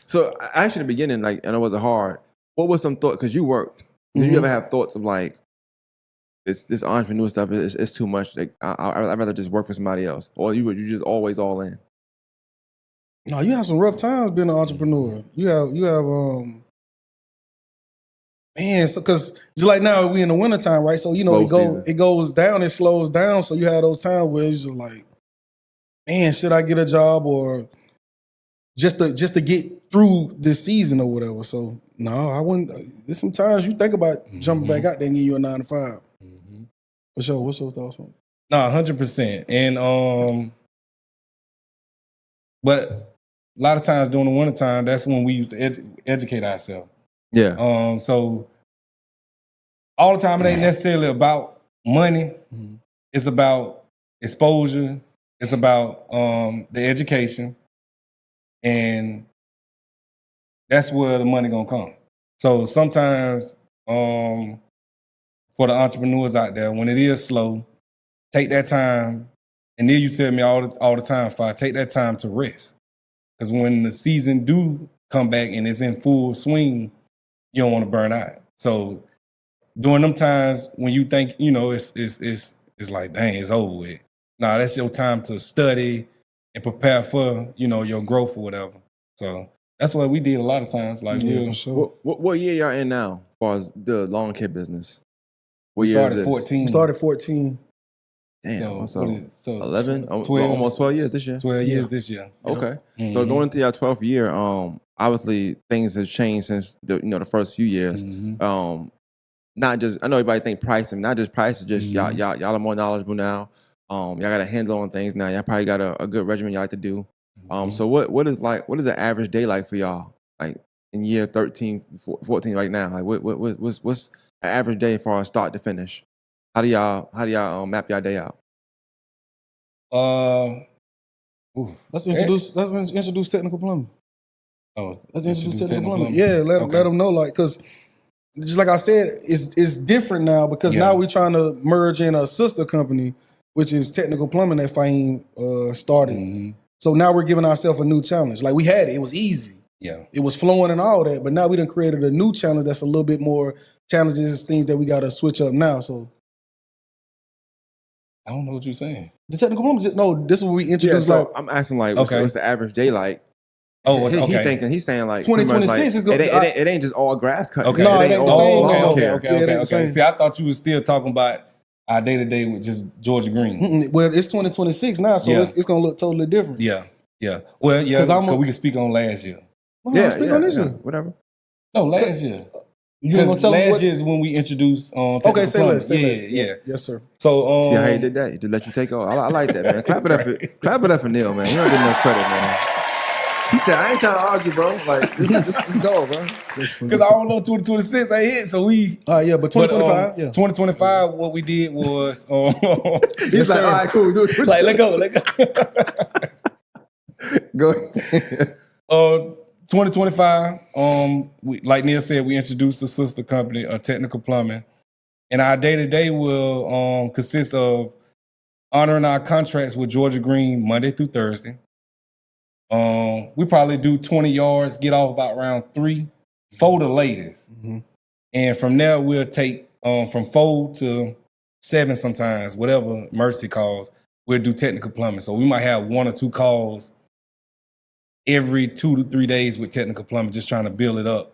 So actually, in the beginning, like, and it wasn't hard. What was some thought? Because you worked. Did you ever have thoughts of like, this entrepreneur stuff is too much? Like, I'd rather just work for somebody else, or you just always all in? No, you have some rough times being an entrepreneur. You have man, so because just like now we in the wintertime, right? So it goes down, it slows down. So you have those times where it's just like, man, should I get a job or just to get through this season or whatever? So no, I wouldn't. There's some times you think about jumping back out there and getting you a 9 to 5. For sure. What's your thoughts on it? No, 100%. And but a lot of times during the wintertime, that's when we used to educate ourselves. Yeah. So all the time, it ain't necessarily about money. It's about exposure. It's about the education, and that's where the money gonna come. So sometimes, for the entrepreneurs out there, when it is slow, take that time. And then you tell me all the time, take that time to rest. Because when the season do come back and it's in full swing, you don't want to burn out. So during them times when you think, it's like, dang, it's over with. Nah, that's your time to study and prepare for, your growth or whatever. So that's what we did a lot of times. Like, for sure. What year y'all in now as far as the lawn care business? We started 14. We started 14. Damn, so 11, 12, almost 12 years this year. 12 years this year. Okay. So going into your 12th year, obviously things have changed since the first few years. Not just, I know everybody think pricing, not just price, just y'all are more knowledgeable now. Y'all got a handle on things now. Y'all probably got a good regimen y'all like to do. So what is the average day like for y'all? Like in year 13, 14 right now? Like what's an average day from start to finish? How do y'all map y'all day out? Let's introduce technical plumbing. Oh, let's introduce technical plumbing. Yeah, let them know, like, because just like I said, it's different now because now we're trying to merge in a sister company, which is technical plumbing that FAHEEM started. So now we're giving ourselves a new challenge. Like we had it was easy. Yeah, it was flowing and all that, but now we done created a new challenge that's a little bit more challenges, things that we got to switch up now. So. I don't know what you're saying. The technical plumbing, no, this is what we introduced. So I'm asking like, what's the average day like? Oh, okay. He's saying like 2026 is going. It ain't just all grass cutting. Okay. No, it ain't the same. Okay. See, I thought you were still talking about our day to day with just Georgia Green. Well, it's 2026 now, so it's going to look totally different. Yeah. Well, yeah, because we can speak on last year. Speak on this year. Whatever. No, last year. Because last year is when we introduced. Okay, say less. Yeah. Yes, sir. So, see how he did that? He just let you take off. I like that, man. Clap it up for Neil, man. You don't get enough credit, man. He said, "I ain't trying to argue, bro. Like, let's go, bro." Because I don't know 2026 I hit, so we. But 2025, 2025, what we did was. He's like, "All right, cool, do it." Like, let go. Go ahead. 2025, like Neil said, we introduced the sister company, Technical Plumbing. And our day-to-day will consist of honoring our contracts with Georgia Green Monday through Thursday. We probably do 20 yards, get off about around 3, 4 the latest. And from there, we'll take from 4 to 7 sometimes, whatever Mercy calls, we'll do technical plumbing. So we might have 1 or 2 calls every 2 to 3 days with technical plumbing, just trying to build it up.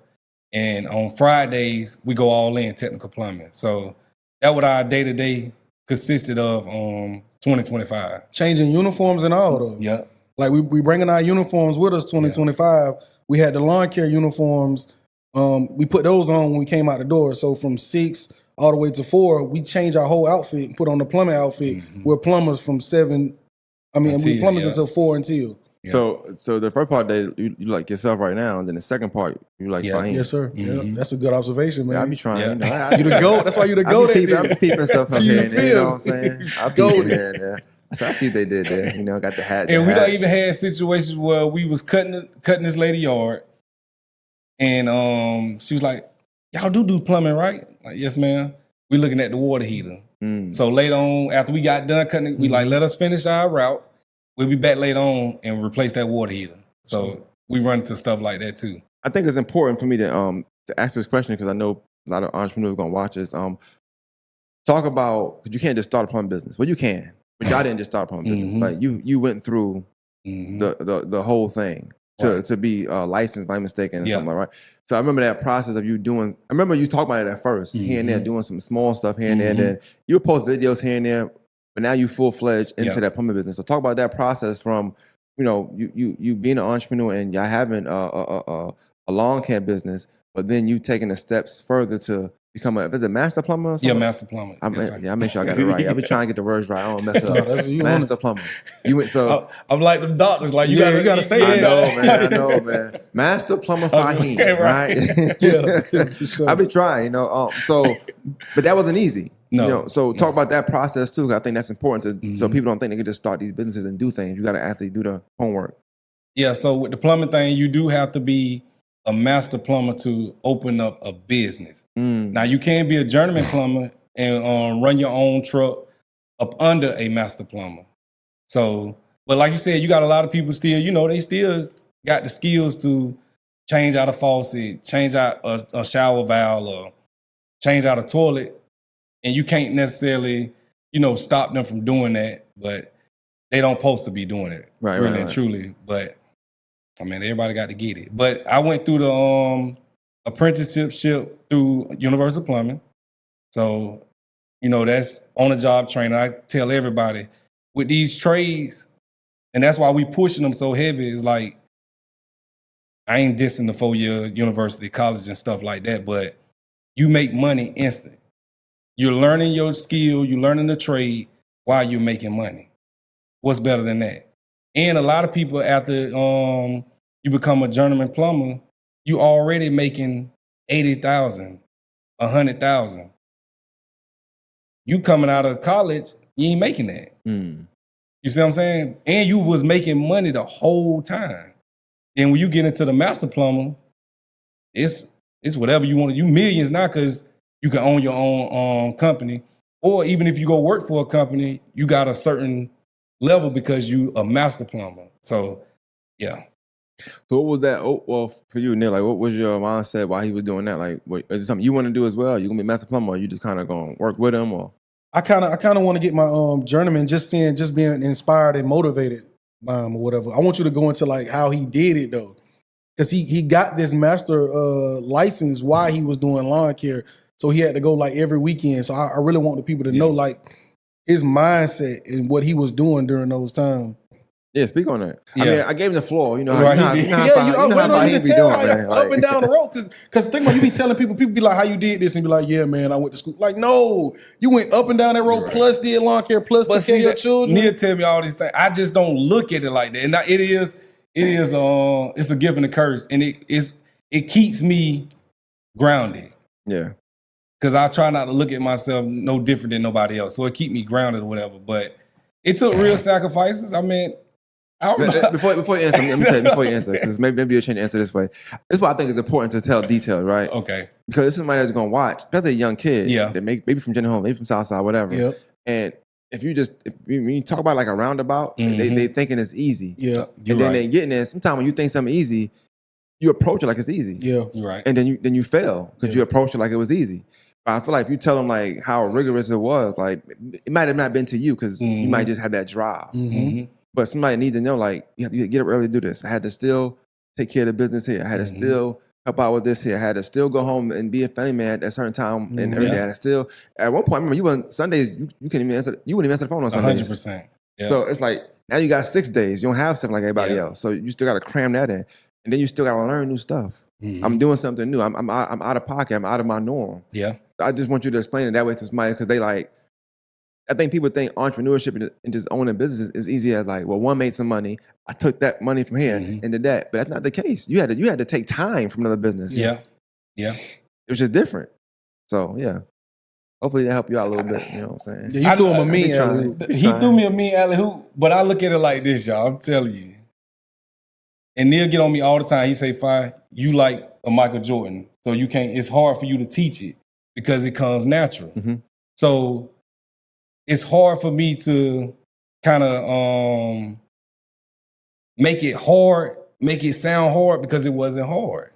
And on Fridays, we go all in technical plumbing. So that what our day-to-day consisted of 2025. Changing uniforms and all, though. Yeah. Like we bringing our uniforms with us 2025. We had the lawn care uniforms. We put those on when we came out the door. So from 6 all the way to 4, we changed our whole outfit and put on the plumbing outfit. We're plumbers from 7. We plumbers until 4 until. Yeah. So the first part that you like yourself right now, and then the second part you like FAHEEM. Yes, sir. Yeah, that's a good observation, man. I be trying. You the GOAT. That's why you the GOAT. I be peeping stuff up here. You know what I'm saying? I be GOAT. here and there. So I see what they did there. Got the hat. And we don't even had situations where we was cutting this lady yard, and she was like, "Y'all do plumbing, right?" Like, "Yes, ma'am." We looking at the water heater. So later on, after we got done cutting, we like, let us finish our route. We'll be back later on and replace that water heater. So we run into stuff like that too. I think it's important for me to ask this question because I know a lot of entrepreneurs are going to watch this. Talk about, because you can't just start a plumbing business. Well, you can, but y'all didn't just start a plumbing business. Like you went through the whole thing to be licensed by mistake and something like that. So I remember that process of you doing. I remember you talking about it at first, here and there, doing some small stuff here and there. And then you would post videos here and there, but now you full-fledged into that plumbing business. So talk about that process from, you being an entrepreneur and y'all having a lawn care business, but then you taking the steps further to become a master plumber or something? Yeah, master plumber. I make sure I got it right. I be trying to get the words right. I don't mess up. Master plumber. You went I'm like the doctors. Like you gotta say it. I know, man. Master plumber FAHEEM, right? I be trying, So, but that wasn't easy. No. So talk about that process too. I think that's important so people don't think they can just start these businesses and do things. You got to actually do the homework. Yeah. So with the plumbing thing, you do have to be a master plumber to open up a business. Now you can be a journeyman plumber and run your own truck up under a master plumber. So, but like you said, you got a lot of people still, they still got the skills to change out a faucet, change out a shower valve, or change out a toilet. And you can't necessarily, stop them from doing that, but they don't supposed to be doing it, really and truly. But I mean, everybody got to get it. But I went through the apprenticeship through Universal Plumbing. So, that's on-the-job training. I tell everybody with these trades, and that's why we pushing them so heavy, is like, I ain't dissing the 4-year university, college and stuff like that, but you make money instant. You're learning your skill, you're learning the trade while you're making money. What's better than that? And a lot of people, after you become a journeyman plumber, you already making $80,000, $100,000. You coming out of college, you ain't making that. You see what I'm saying? And you was making money the whole time. And when you get into the master plumber, it's whatever you want. You millions now because you can own your own company. Or even if you go work for a company, you got a certain level because you a master plumber. So, yeah. So what was that? Well, for you, Neil, like what was your mindset while he was doing that? Like, is it something you want to do as well? You gonna be a master plumber, or you just kind of gonna work with him, or? I kind of want to get my journeyman, just being inspired and motivated by him or whatever. I want you to go into like how he did it though, because he got this master license while he was doing lawn care, so he had to go like every weekend. So I really want the people to know like his mindset and what he was doing during those times. Yeah, speak on that. Yeah. I mean, I gave him the floor. You know, right, how he be doing, man. Up and down the road. Because think about, you be telling people be like, how you did this? And be like, yeah, man, I went to school. Like, no, you went up and down that road, plus did lawn care, plus took care of your children. Neil tell me all these things. I just don't look at it like that. And it's a gift and a curse. And it keeps me grounded. Yeah. Because I try not to look at myself no different than nobody else. So it keep me grounded or whatever. But it took real sacrifices. I mean, before you answer, let me tell you, before you answer, because maybe you'll change the answer this way. This is why I think it's important to tell details, right? Okay. Because this is somebody that's going to watch, especially a young kid. Yeah. That maybe from Jenny Home, maybe from Southside, whatever. Yeah. And if you talk about like a roundabout, they thinking it's easy. Yeah. And then they getting there. Sometimes when you think something easy, you approach it like it's easy. Yeah. You're right. And then you fail because you approach it like it was easy. But I feel like if you tell them like how rigorous it was, like it might have not been to you because you might just have that drive. But somebody need to know, like, you have to get up early to do this. I had to still take care of the business here. I had to still help out with this here. I had to still go home and be a family man at a certain time and every day. I had to still, at one point, I remember Sundays, you couldn't even answer, you wouldn't even answer the phone on Sundays. 100%. Yeah. So it's like, now you got 6 days. You don't have 7 like everybody else. So you still got to cram that in. And then you still got to learn new stuff. I'm doing something new. I'm out of pocket. I'm out of my norm. Yeah. I just want you to explain it that way to somebody because they like, I think people think entrepreneurship and just owning business is easy as like, well, one made some money. I took that money from here and did that. But that's not the case. You had to take time from another business. Yeah. Yeah. It was just different. So yeah. Hopefully that helped you out a little bit. You know what I'm saying? Yeah, you threw him a mean alley-hoop. He threw me a mean alley-hoop, but I look at it like this, y'all. I'm telling you. And Neil get on me all the time. He say, "Fine, you like a Michael Jordan. So you can't, it's hard for you to teach it because it comes natural." So it's hard for me to kind of make it hard make it sound hard because it wasn't hard.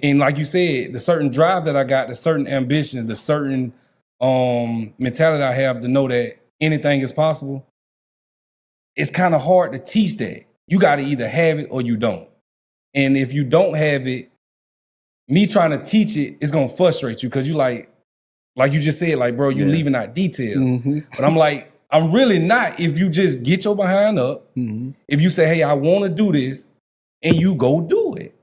And like you said, the certain drive that I got, the certain ambitions, the certain mentality I have to know that anything is possible, it's kind of hard to teach that. You got to either have it or you don't. And if you don't have it, me trying to teach it is going to frustrate you because you like you just said, like, bro, you're leaving out details. But I'm like, I'm really not if you just get your behind up. If you say, hey, I want to do this, and you go do it.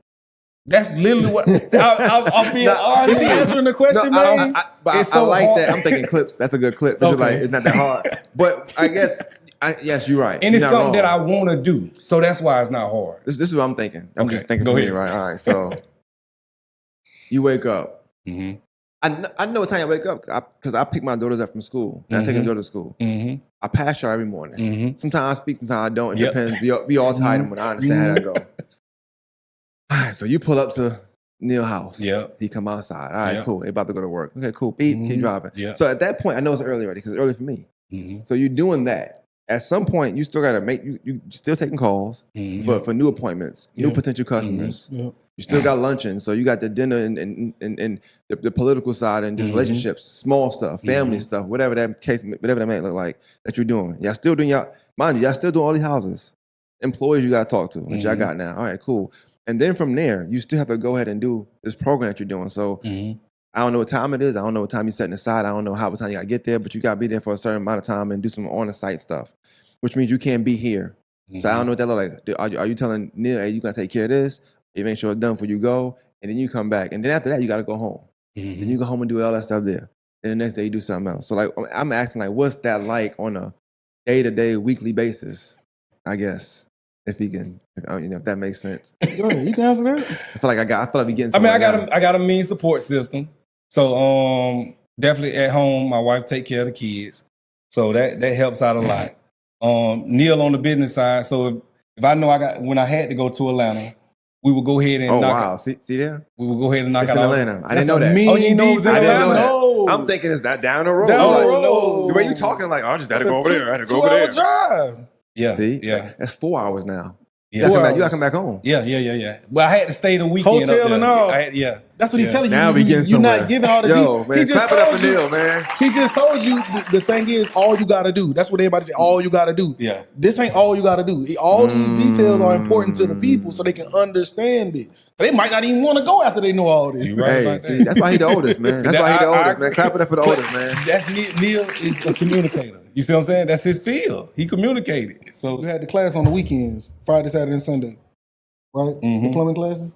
That's literally what I'll be honest. Is he answering the question, man? I like hard. That. I'm thinking clips. That's a good clip. Okay. Like, it's not that hard. But I guess, yes, you're right. And you're it's something that I want to do. So that's why it's not hard. This is what I'm thinking. I'm just thinking for me, right? All right. So you wake up. I know what time I wake up because I pick my daughters up from school. And I take them to school. I pass her every morning. Sometimes I speak, sometimes I don't. It depends. We all tired when I understand how that go. All right, so you pull up to NEAL house. He come outside. All right, cool. They about to go to work. Okay, cool. Beep, keep driving. So at that point, I know it's early already because it's early for me. So you're doing that. At some point, you still got to make, you still taking calls, but for new appointments, new potential customers. You still got luncheon. So you got the dinner and the political side and just relationships, small stuff, family stuff, whatever that may look like that you're doing. Y'all still doing mind you, y'all still doing all these houses. Employees you got to talk to, which y'all got now. All right, cool. And then from there, you still have to go ahead and do this program that you're doing. So I don't know what time it is. I don't know what time you're setting aside. I don't know what time you got to get there, but you got to be there for a certain amount of time and do some on-the-site stuff, which means you can't be here. So I don't know what that look like. Are you telling NEAL, hey, you got to take care of this? You make sure it's done before you go, and then you come back. And then after that, you got to go home. Then you go home and do all that stuff there. And the next day, you do something else. So like, I'm asking, like, what's that like on a day-to-day, weekly basis, I guess? If that makes sense. Go ahead, you can answer that. I feel like we getting. I got a mean support system. So definitely at home, my wife take care of the kids. So that helps out a lot. NEAL on the business side. So if I know when I had to go to Atlanta, we would go ahead and knock. See there? We would go ahead and knock out Atlanta. I didn't know that. Oh, you know it was in Atlanta? No. I'm thinking it's that down the road. The way you talking, like, I just had to go over there. I had to go over there. 2 hour drive. Yeah. See? Yeah. That's 4 hours now. Yeah. You gotta come back home. Yeah. Well, I had to stay the weekend. Hotel and all. That's what he's telling you. Now we getting You're somewhere. not giving all the details. Man, He just clap it up told for you. NEAL, man. He just told you the thing is all you gotta do. That's what everybody say. All you gotta do. Yeah. This ain't all you gotta do. All these details are important to the people so they can understand it. They might not even want to go after they know all this. You right about see, that. that's why he the oldest, man. That's why he the oldest, man. Clap it up for the oldest, man. That's NEAL is a communicator. You see what I'm saying? That's his field. He communicated. So We had the class on the weekends, Friday, Saturday, and Sunday. Right? The plumbing classes?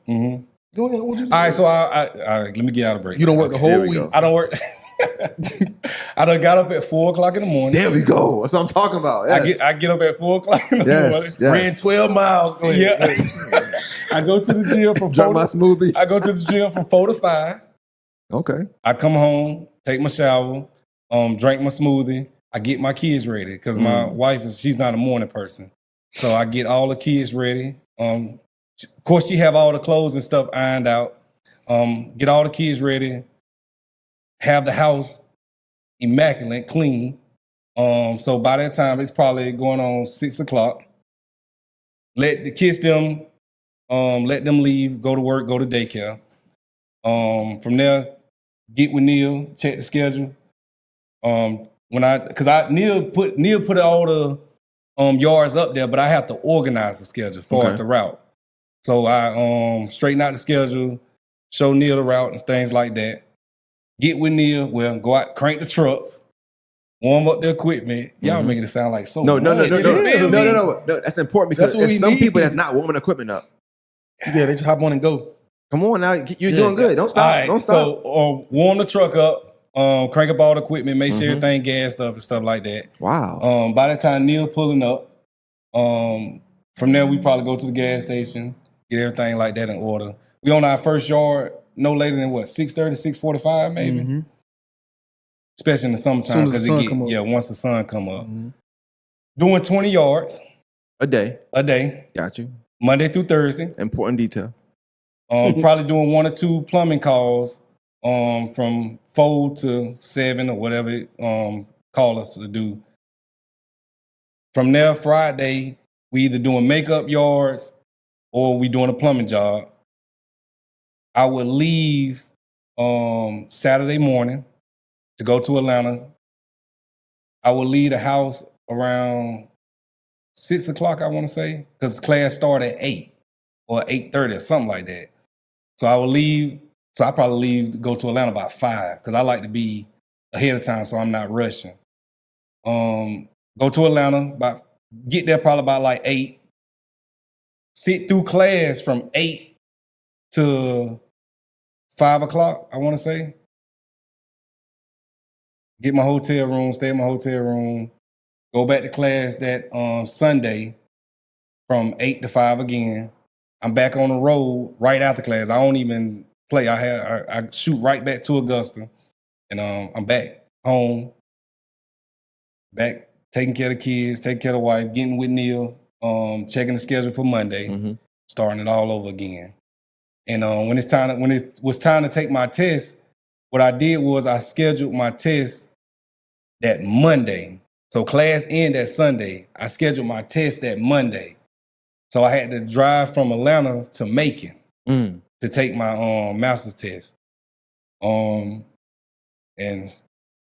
Go ahead. What you all right, so I let me get out of break. You don't work the whole week. I don't work. I done got up at 4 o'clock in the morning. There we go. That's what I'm talking about. Yes. I get up at 4 o'clock in the morning. Yes. Ran 12 miles. Yeah. I go to the gym from Drink my smoothie. I go to the gym from 4 to 5. Okay. I come home, take my shower, drink my smoothie. I get my kids ready because my wife she's not a morning person. So I get all the kids ready. Of course, she have all the clothes and stuff ironed out. Get all the kids ready. Have the house immaculate, clean. So by that time, it's probably going on 6 o'clock. Let the kids let them leave, go to work, go to daycare. From there, get with NEAL, check the schedule. NEAL put all the yards up there, but I have to organize the schedule as far as the route. So I straighten out the schedule, show NEAL the route and things like that. Get with NEAL, go out, crank the trucks, warm up the equipment. Y'all making it sound like so No. much. No. That's important because there's some people that's not warming equipment up. Yeah, they just hop on and go. Come on now, you're doing good. Don't stop. Right, don't stop. So warm the truck up, crank up all the equipment, make sure everything gassed up and stuff like that. Wow. By the time NEAL pulling up, from there we probably go to the gas station, get everything like that in order. We on our first yard no later than 6:30, 6:45 maybe. Especially in the summertime because once the sun come up. Doing 20 yards a day. Got you. Monday through Thursday. Important detail. Probably doing 1 or 2 plumbing calls from 4 to 7 or whatever call us to do. From there, Friday, we either doing makeup yards or we doing a plumbing job, I would leave Saturday morning to go to Atlanta. I would leave the house around 6 o'clock, I want to say, because class started at 8 or 8:30 or something like that. So I would leave. So I probably leave to go to Atlanta about 5 because I like to be ahead of time so I'm not rushing. Go to Atlanta, get there probably about like 8. Sit through class from 8 to 5 o'clock, I want to say. Get my hotel room, stay in my hotel room, go back to class that Sunday from 8 to 5 again. I'm back on the road right after class. I don't even play. I shoot right back to Augusta, and I'm back home, back taking care of the kids, taking care of the wife, getting with NEAL, checking the schedule for Monday, starting it all over again. And when it was time to take my test, what I did was I scheduled my test that Monday. So class ended that Sunday. I scheduled my test that Monday. So I had to drive from Atlanta to Macon to take my master's test. And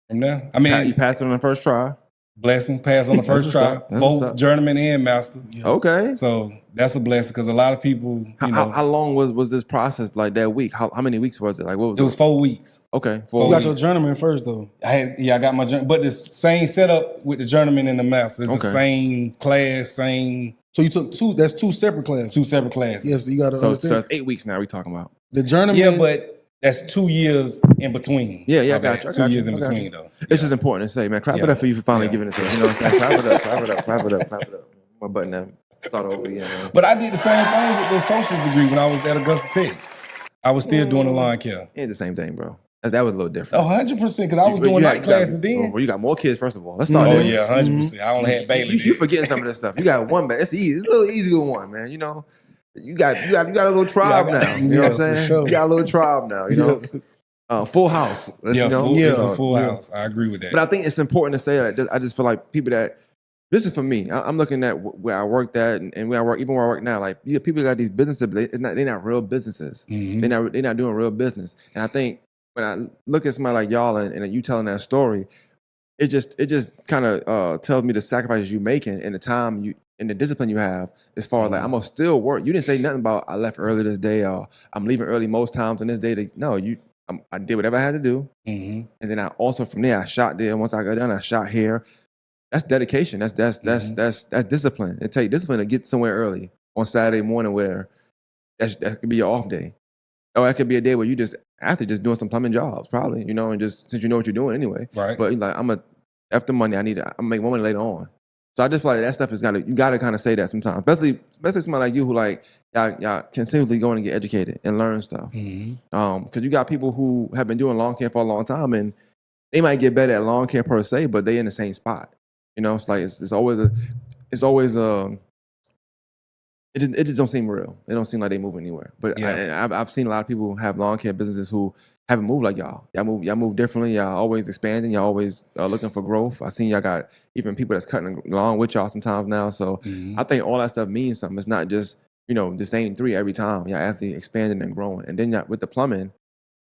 from there, I mean, you passed it on the first try. Blessing, passed on the first try, both journeyman and master. Yeah. Okay, so that's a blessing because a lot of people. How long was this process? Like that week? How many weeks was it? Like what was it? It was 4 weeks. Okay, 4 4 weeks. You got your journeyman first though. I got my journeyman, but the same setup with the journeyman and the master. It's the same class, same. So you took two. That's two separate classes. Two separate classes. Yes, you got to. So it's 8 weeks now. We talking about the journeyman. Yeah, but that's 2 years in between. Yeah, I got you. 2 years in between though. It's just important to say, man. Clap it up for you for finally giving it to us. You know what I'm saying? Clap it up, clap it up, clap it up, clap it up. My button now. Start over again, man. But I did the same thing with the social degree when I was at Augusta Tech. I was still doing the lawn care. Ain't the same thing, bro. That was a little different. 100% because I was doing night classes then. Well, you got more kids, first of all. Let's start there. Yeah, 100%. I only had Bailey. You forgetting some of this stuff. You got one, but it's easy. It's a little easy with one, man. You know, you got a little tribe now. You know what I'm saying? Sure. You got a little tribe now. You know, full house. It's a full house. I agree with that. But I think it's important to say that. I just feel like people that. This is for me. I'm looking at where I worked at and where I work, even where I work now. Like, people got these businesses, but they're not real businesses. They're not doing real business. And I think when I look at somebody like y'all and you telling that story, it just kind of tells me the sacrifices you making and the time you and the discipline you have as far as like I'm gonna still work. You didn't say nothing about I left early this day or I'm leaving early most times on this day. No, I did whatever I had to do, and then I also from there I shot there. Once I got done, I shot here. That's dedication. That's discipline. It takes discipline to get somewhere early on Saturday morning where that could be your off day. Or that could be a day where you just after just doing some plumbing jobs, probably, and just since you know what you're doing anyway. Right. But like after money, I'm make more money later on. So I just feel like that stuff you gotta kind of say that sometimes. Especially somebody like you who like y'all continually going to get educated and learn stuff. Because you got people who have been doing lawn care for a long time and they might get better at lawn care per se, but they in the same spot. It's like it just don't seem real. It don't seem like they move anywhere. But I've seen a lot of people who have lawn care businesses who haven't moved like y'all. Y'all move differently. Y'all always expanding. Y'all always looking for growth. I seen y'all got even people that's cutting along with y'all sometimes now. So I think all that stuff means something. It's not just the same 3 every time. Y'all actually expanding and growing. And then with the plumbing,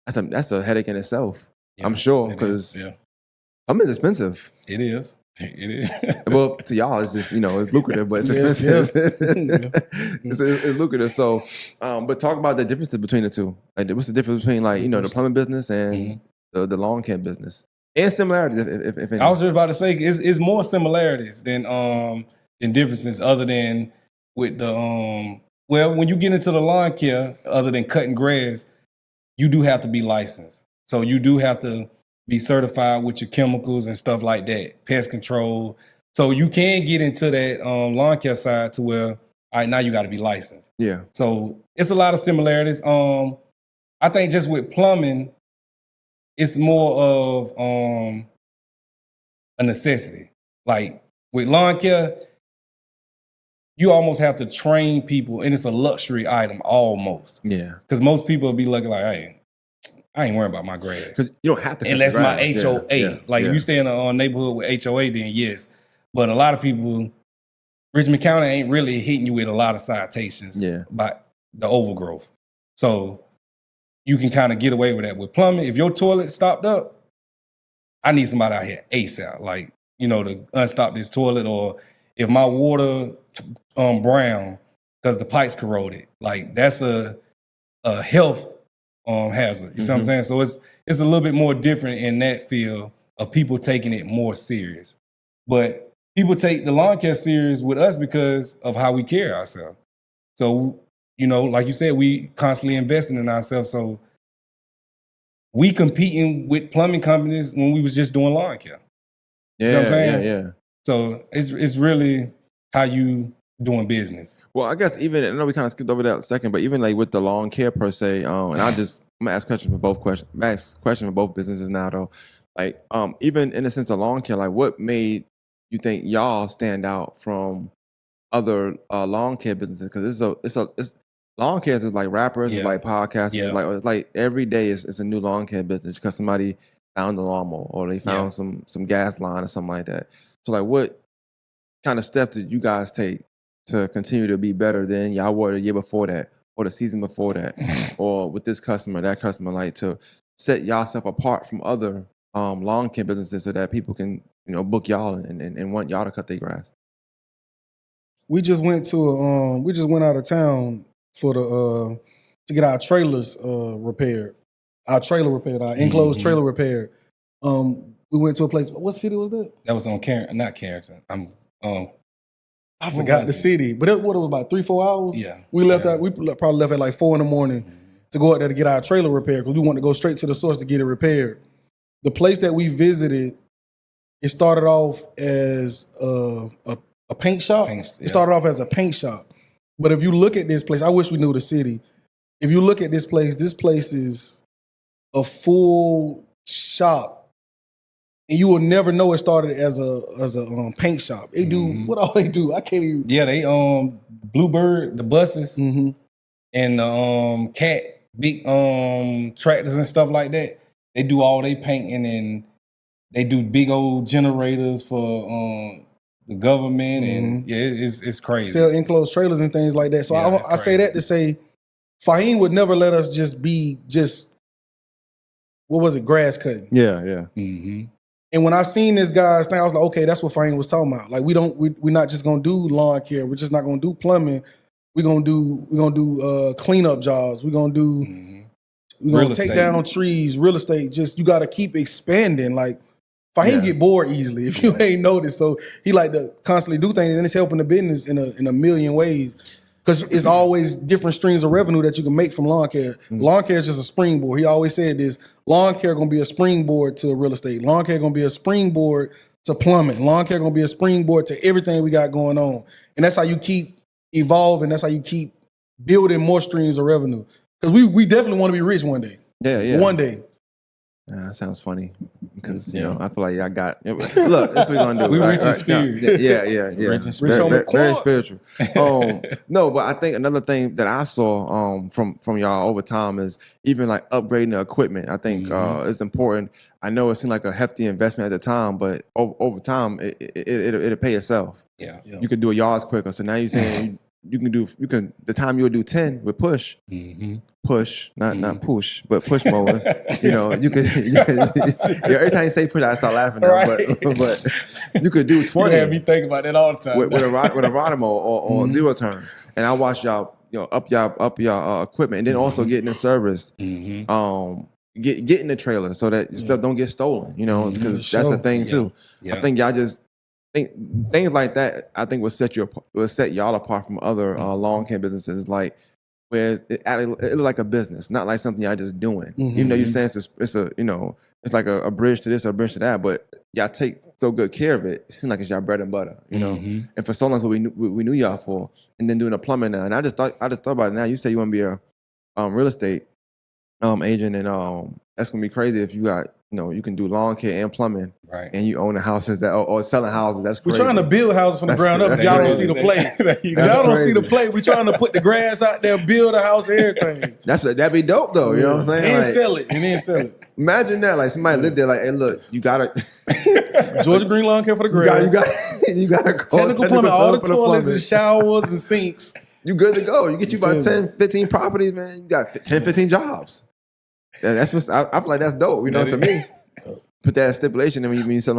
that's a headache in itself. Yeah, I'm sure because plumbing is expensive. It is. It is. Well, to y'all, it's just it's lucrative, but it's expensive. It's lucrative. So, but talk about the differences between the two. Like, what's the difference between the plumbing business and the lawn care business, and similarities, if any? I was just about to say it's more similarities than differences, other than with the Well, when you get into the lawn care, other than cutting grass, you do have to be licensed. So you do have to be certified with your chemicals and stuff like that, pest control. So you can get into that lawn care side to where, all right, now you got to be licensed. Yeah. So it's a lot of similarities. I think just with plumbing, it's more of a necessity. Like with lawn care, you almost have to train people, and it's a luxury item almost. Yeah. Because most people will be looking like, I ain't worrying about my grass. You don't have to. Unless my HOA. Yeah. Like if you stay in a neighborhood with HOA, then yes. But a lot of people, Richmond County ain't really hitting you with a lot of citations. Yeah. But the overgrowth. So you can kind of get away with that. With plumbing, if your toilet stopped up, I need somebody out here ASAP, like, you know, to unstop this toilet, or if my water brown because the pipes corroded, like that's a health hazard. You see what I'm saying? So it's a little bit more different in that field of people taking it more serious. But people take the lawn care serious with us because of how we carry ourselves. So, you know, like you said, we constantly investing in ourselves. So we competing with plumbing companies when we was just doing lawn care. You see what I'm saying? Yeah. So it's really how you doing business. Well, I guess even, I know we kind of skipped over that a second, but even like with the lawn care per se, and I'm gonna ask questions for both businesses now though. Like, even in the sense of lawn care, like what made you think y'all stand out from other lawn care businesses? Because it's lawn care is like rappers, it's like podcasts, it's like every day it's a new lawn care business because somebody found the lawnmower or they found some gas line or something like that. So like, what kind of steps did you guys take to continue to be better than y'all were the year before that, or the season before that, or with this customer, that customer, like to set yourself apart from other lawn care businesses so that people can, you know, book y'all and want y'all to cut their grass? We just went out of town for the to get our trailers repaired. Our trailer repaired, our enclosed trailer repaired. We went to a place. What city was that? That was on not Carrington. I forgot the city, but it was about 3-4 hours. Yeah, we left out. We probably left at like 4 a.m. to go out there to get our trailer repaired because we wanted to go straight to the source to get it repaired. The place that we visited, it started off as a paint shop. It started off as a paint shop, but if you look at this place, I wish we knew the city. If you look at this place is a full shop. And you will never know it started as a paint shop. They do what all they do. I can't even. Yeah, they Bluebird, the buses, and the Cat big tractors and stuff like that. They do all they painting, and they do big old generators for the government, and it's crazy. Sell enclosed trailers and things like that. So I say that to say, FAHEEM would never let us just be what was it, grass cutting. Yeah. And when I seen this guy's thing, I was like, okay, that's what FAHEEM was talking about. Like we're not just gonna do lawn care. We're just not gonna do plumbing. We're gonna do cleanup jobs. We're gonna take down on trees, real estate. Just you gotta keep expanding. Like FAHEEM get bored easily if you ain't noticed. So he like to constantly do things, and it's helping the business in a million ways. Because it's always different streams of revenue that you can make from lawn care. Lawn care is just a springboard. He always said this, lawn care gonna be a springboard to real estate. Lawn care gonna be a springboard to plumbing. Lawn care gonna be a springboard to everything we got going on. And that's how you keep evolving. That's how you keep building more streams of revenue. Because we definitely want to be rich one day. Yeah. One day. That sounds funny because, you know, I feel like I got... Look, that's what we're going to do. We're rich in spirit. Yeah. Rich in spirit. Very spiritual. No, but I think another thing that I saw from y'all over time is even like upgrading the equipment. I think it's important. I know it seemed like a hefty investment at the time, but over time, it'll pay itself. Yeah. You could do a yards quicker. So now you're saying the time you'll do 10 with push. Push, not push, but push mowers. You know, you could every time you say push, I start laughing now. Right. But you could do 20. You have me think about that all the time. With a rod mower or zero turn. And I watch y'all, you know, up your equipment, and then also getting it serviced. Getting the trailer so that stuff don't get stolen. You know, because that's the thing too. I think y'all just things like that. I think will set y'all apart from other lawn care businesses. Like, where it look like a business, not like something y'all just doing. Even though you're saying it's a, you know, it's like a bridge to this or a bridge to that, but y'all take so good care of it. It seems like it's y'all bread and butter, you know. And for so long, that's what we knew y'all for. And then doing the plumbing now, and I just thought about it now. You say you want to be a real estate agent, and that's gonna be crazy if you got, you know, you can do lawn care and plumbing, right? And you own the houses or selling houses. That's crazy. We're trying to build houses from the ground up. Y'all don't see the play. Y'all don't see the play. We're trying to put the grass out there, build a house, everything. That'd be dope though. You know what I'm saying? And then sell it. Imagine that, like somebody lived there, like, hey, look, you gotta Georgia Green Lawn Care for the grass. You got to technical plumbing, all the toilets and showers and sinks. you good to go. You get you about 10, 15 properties, man. You got 10, 15 jobs. That's what I feel like that's dope. You know, to me, put that stipulation in when you sell